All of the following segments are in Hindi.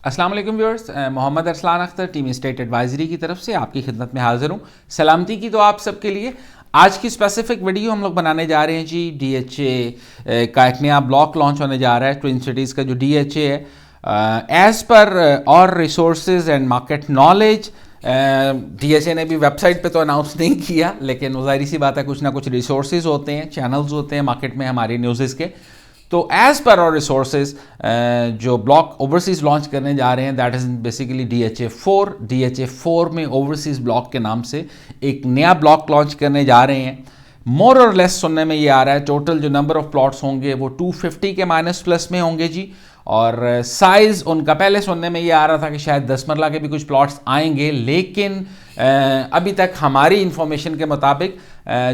अस्सलाम वालेकुम viewers, Mohammad Arsalan Akhtar team state advisory की तरफ से आपकी खिदमत में हाजिर हूँ। सलामती की तो आप सबके लिए आज की स्पेसिफिक वीडियो हम लोग बनाने जा रहे हैं जी। डीएचए का एक नया ब्लॉक लॉन्च होने जा रहा है। ट्विन सिटीज़ का जो डीएचए है, एज़ पर और resources and market knowledge, DHA ने भी वेबसाइट पे तो अनाउंस नहीं किया, लेकिन वो जाहिर सी बात है कुछ ना कुछ रिसोर्सेज होते हैं, चैनल्स होते हैं मार्केट में हमारी न्यूज़ के। तो एज़ पर और रिसोर्सेज जो ब्लॉक ओवरसीज़ लॉन्च करने जा रहे हैं, दैट इज़ बेसिकली डीएचए 4 में ओवरसीज़ ब्लॉक के नाम से एक नया ब्लॉक लॉन्च करने जा रहे हैं। मोर और लेस सुनने में ये आ रहा है टोटल जो नंबर ऑफ प्लॉट्स होंगे वो 250 के माइनस प्लस में होंगे जी। और साइज़ उनका पहले सुनने में ये आ रहा था कि शायद 10 मरला के भी कुछ प्लॉट्स आएंगे, लेकिन अभी तक हमारी इंफॉर्मेशन के मुताबिक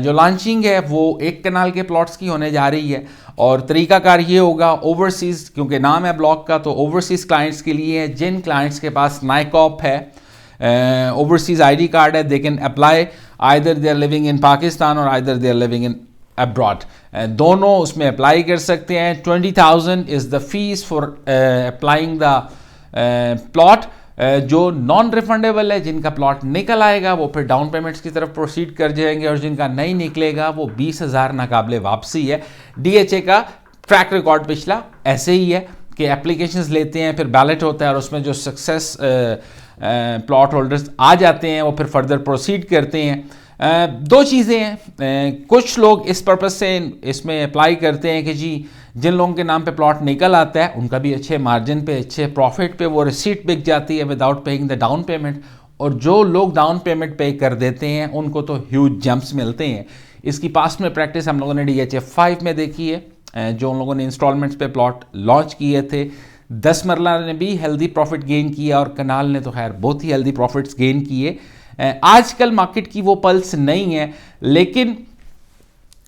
जो लॉन्चिंग है वो 1 कनाल के प्लॉट्स की होने जा रही है। और तरीकाकार ये होगा, ओवरसीज़ क्योंकि नाम है ब्लॉक का, तो ओवरसीज़ क्लाइंट्स के लिए है जिन क्लाइंट्स के पास नाइकॉप है, ओवरसीज़ आईडी कार्ड है, they can apply either they are living in Pakistan और either they are living in abroad. दोनों उसमें अप्लाई कर सकते हैं। 20,000 is the fee for applying the plot. जो नॉन रिफंडेबल है, जिनका प्लॉट निकल आएगा वो फिर डाउन पेमेंट्स की तरफ प्रोसीड कर जाएंगे, और जिनका नहीं निकलेगा वो 20,000 नाकाबिले वापसी है। डीएचए का ट्रैक रिकॉर्ड पिछला ऐसे ही है कि एप्लीकेशंस लेते हैं, फिर बैलेट होता है, और उसमें जो सक्सेस प्लॉट होल्डर्स आ जाते हैं वो फिर फर्दर प्रोसीड करते हैं। दो चीज़ें हैं, कुछ लोग इस पर्पज़ से इसमें अप्लाई करते हैं कि जी जिन लोगों के नाम पे प्लॉट निकल आता है उनका भी अच्छे मार्जिन पे, अच्छे प्रॉफिट पे वो रिसीट बिक जाती है without paying the down payment, और जो लोग डाउन पेमेंट पे कर देते हैं उनको तो ह्यूज जंप्स मिलते हैं। इसकी पास्ट में प्रैक्टिस हम लोगों ने डीएचए 5 में देखी है, जो उन लोगों ने इंस्टॉलमेंट्स पे प्लॉट लॉन्च किए थे। 10 मरला ने भी हेल्दी प्रॉफिट गेन किया और कनाल ने तो खैर बहुत ही हेल्दी प्रॉफिट्स गेन किए। आजकल मार्केट की वो पल्स नहीं है, लेकिन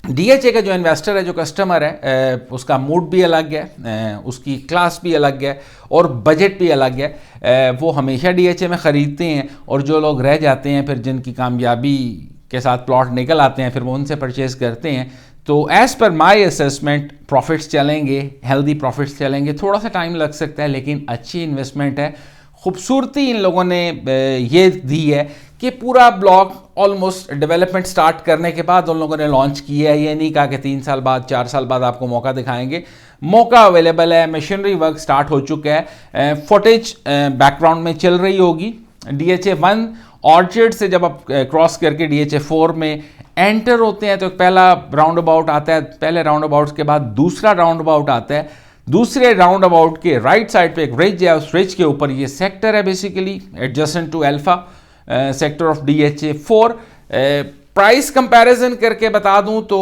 डीएचए का जो इन्वेस्टर है, जो कस्टमर है, उसका मूड भी अलग है, उसकी क्लास भी अलग है और बजट भी अलग है। वो हमेशा डीएचए में ख़रीदते हैं, और जो लोग रह जाते हैं फिर जिनकी कामयाबी के साथ प्लॉट निकल आते हैं फिर वो उनसे परचेज़ करते हैं। तो एज़ पर माई असेसमेंट प्रॉफिट्स चलेंगे, हेल्दी प्रॉफिट्स चलेंगे, थोड़ा सा टाइम लग सकता है लेकिन अच्छी इन्वेस्टमेंट है। खूबसूरती इन लोगों ने ये दी है कि पूरा ब्लॉक ऑलमोस्ट डेवलपमेंट स्टार्ट करने के बाद उन लोगों ने लॉन्च किया है। ये नहीं कहा कि 3 साल बाद 4 साल बाद आपको मौका दिखाएंगे, मौका अवेलेबल है। मशीनरी वर्क स्टार्ट हो चुका है, फुटेज बैकग्राउंड में चल रही होगी। डीएचए 1 ऑर्चर्ड से जब आप क्रॉस करके डीएचए 4 में एंटर होते हैं तो पहला राउंड अबाउट आता है, पहले राउंड अबाउट के बाद दूसरा राउंड अबाउट आता है। दूसरे राउंड अबाउट के राइट साइड पे एक रिज है, उस रिज के ऊपर ये सेक्टर है basically adjacent to alpha sector of DHA 4। Price comparison करके बता दूं तो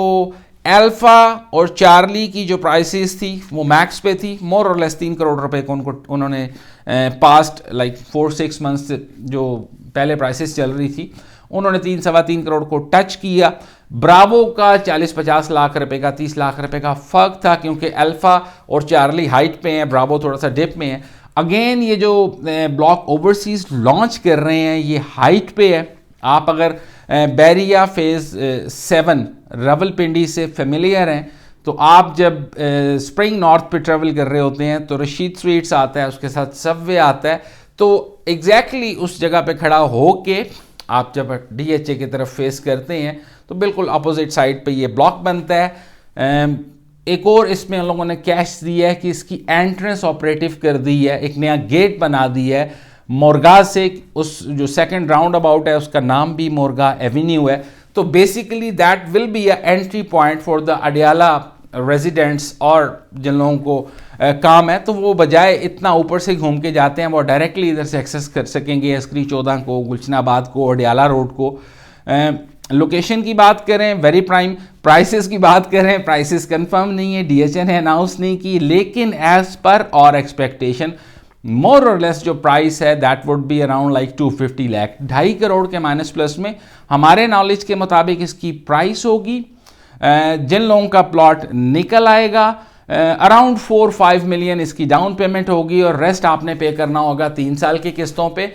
अल्फा और चार्ली की जो प्राइसेस थी वो मैक्स पे थी, मोर और लेस 3 करोड़ रुपए को उन्होंने पास्ट लाइक 4-6 मंथ्स जो पहले प्राइसेस चल रही थी उन्होंने 3-3.25 करोड़ को टच किया। ब्रावो का 40-50 लाख रुपए का, 30 लाख रुपए का फ़र्क था, क्योंकि अल्फा और चार्ली हाइट पे हैं, ब्रावो थोड़ा सा डिप में है। अगेन ये जो ब्लॉक ओवरसीज़ लॉन्च कर रहे हैं ये हाइट पे है। आप अगर बैरिया फेज़ 7 रावलपिंडी से फेमिलियर हैं तो आप जब स्प्रिंग नॉर्थ पे ट्रेवल कर रहे होते हैं तो रशीद स्वीट्स आता है, उसके साथ सबवे आता है, तो एग्जैक्टली उस जगह पे खड़ा होके आप जब डीएचए की तरफ फेस करते हैं तो बिल्कुल अपोजिट साइड पे ये ब्लॉक बनता है। एक और इसमें उन लोगों ने कैश दिया है कि इसकी एंट्रेंस ऑपरेटिव कर दी है, एक नया गेट बना दिया है मोरगा से। उस जो सेकंड राउंड अबाउट है उसका नाम भी मोरगा एवेन्यू है। तो basically that will be a entry point for the Adiala residents, और जिन लोगों को काम है तो वो बजाय इतना ऊपर से घूम के जाते हैं वो डायरेक्टली इधर से एक्सेस कर सकेंगे अस्करी 14 को, गुलशनाबाद को, अडियाला रोड को। लोकेशन की बात करें वेरी प्राइम, प्राइसेस की बात करें प्राइसेस कंफर्म नहीं है, डीएचए ने अनाउंस नहीं की, लेकिन एज पर और एक्सपेक्टेशन मोर और लेस जो प्राइस है that would be around like 250 lakh, 2.5 crore के माइनस प्लस में हमारे नॉलेज के मुताबिक इसकी प्राइस होगी। जिन लोगों का प्लॉट निकल आएगा अराउंड 4-5 मिलियन इसकी डाउन पेमेंट होगी, और रेस्ट आपने पे करना होगा 3 साल की किस्तों पे।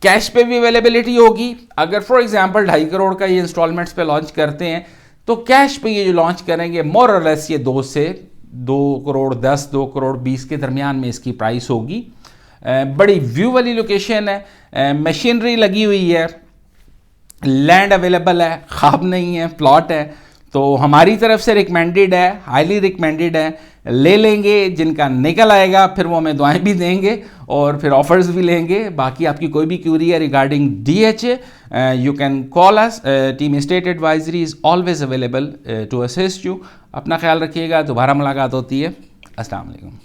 कैश पे भी अवेलेबिलिटी होगी। अगर फॉर एग्जांपल 2.5 करोड़ का ये इंस्टॉलमेंट्स पे लॉन्च करते हैं तो कैश पे ये जो लॉन्च करेंगे मोर और लेस ये 2 करोड़ 10, 2 करोड़ 20 के दरमियान में इसकी प्राइस होगी। बड़ी व्यू वाली लोकेशन है, मशीनरी लगी हुई है, लैंड अवेलेबल है, ख्वाब नहीं है, प्लॉट है। तो हमारी तरफ से रिकमेंडेड है, हाईली रिकमेंडेड है, ले लेंगे। जिनका निकल आएगा फिर वो हमें दुआएं भी देंगे और फिर ऑफर्स भी लेंगे। बाकी आपकी कोई भी क्यूरी है regarding DHA, you can call us. Team estate advisory is always available to assist you. अपना ख्याल रखिएगा, दोबारा मुलाकात होती है। अस्सलाम वालेकुम।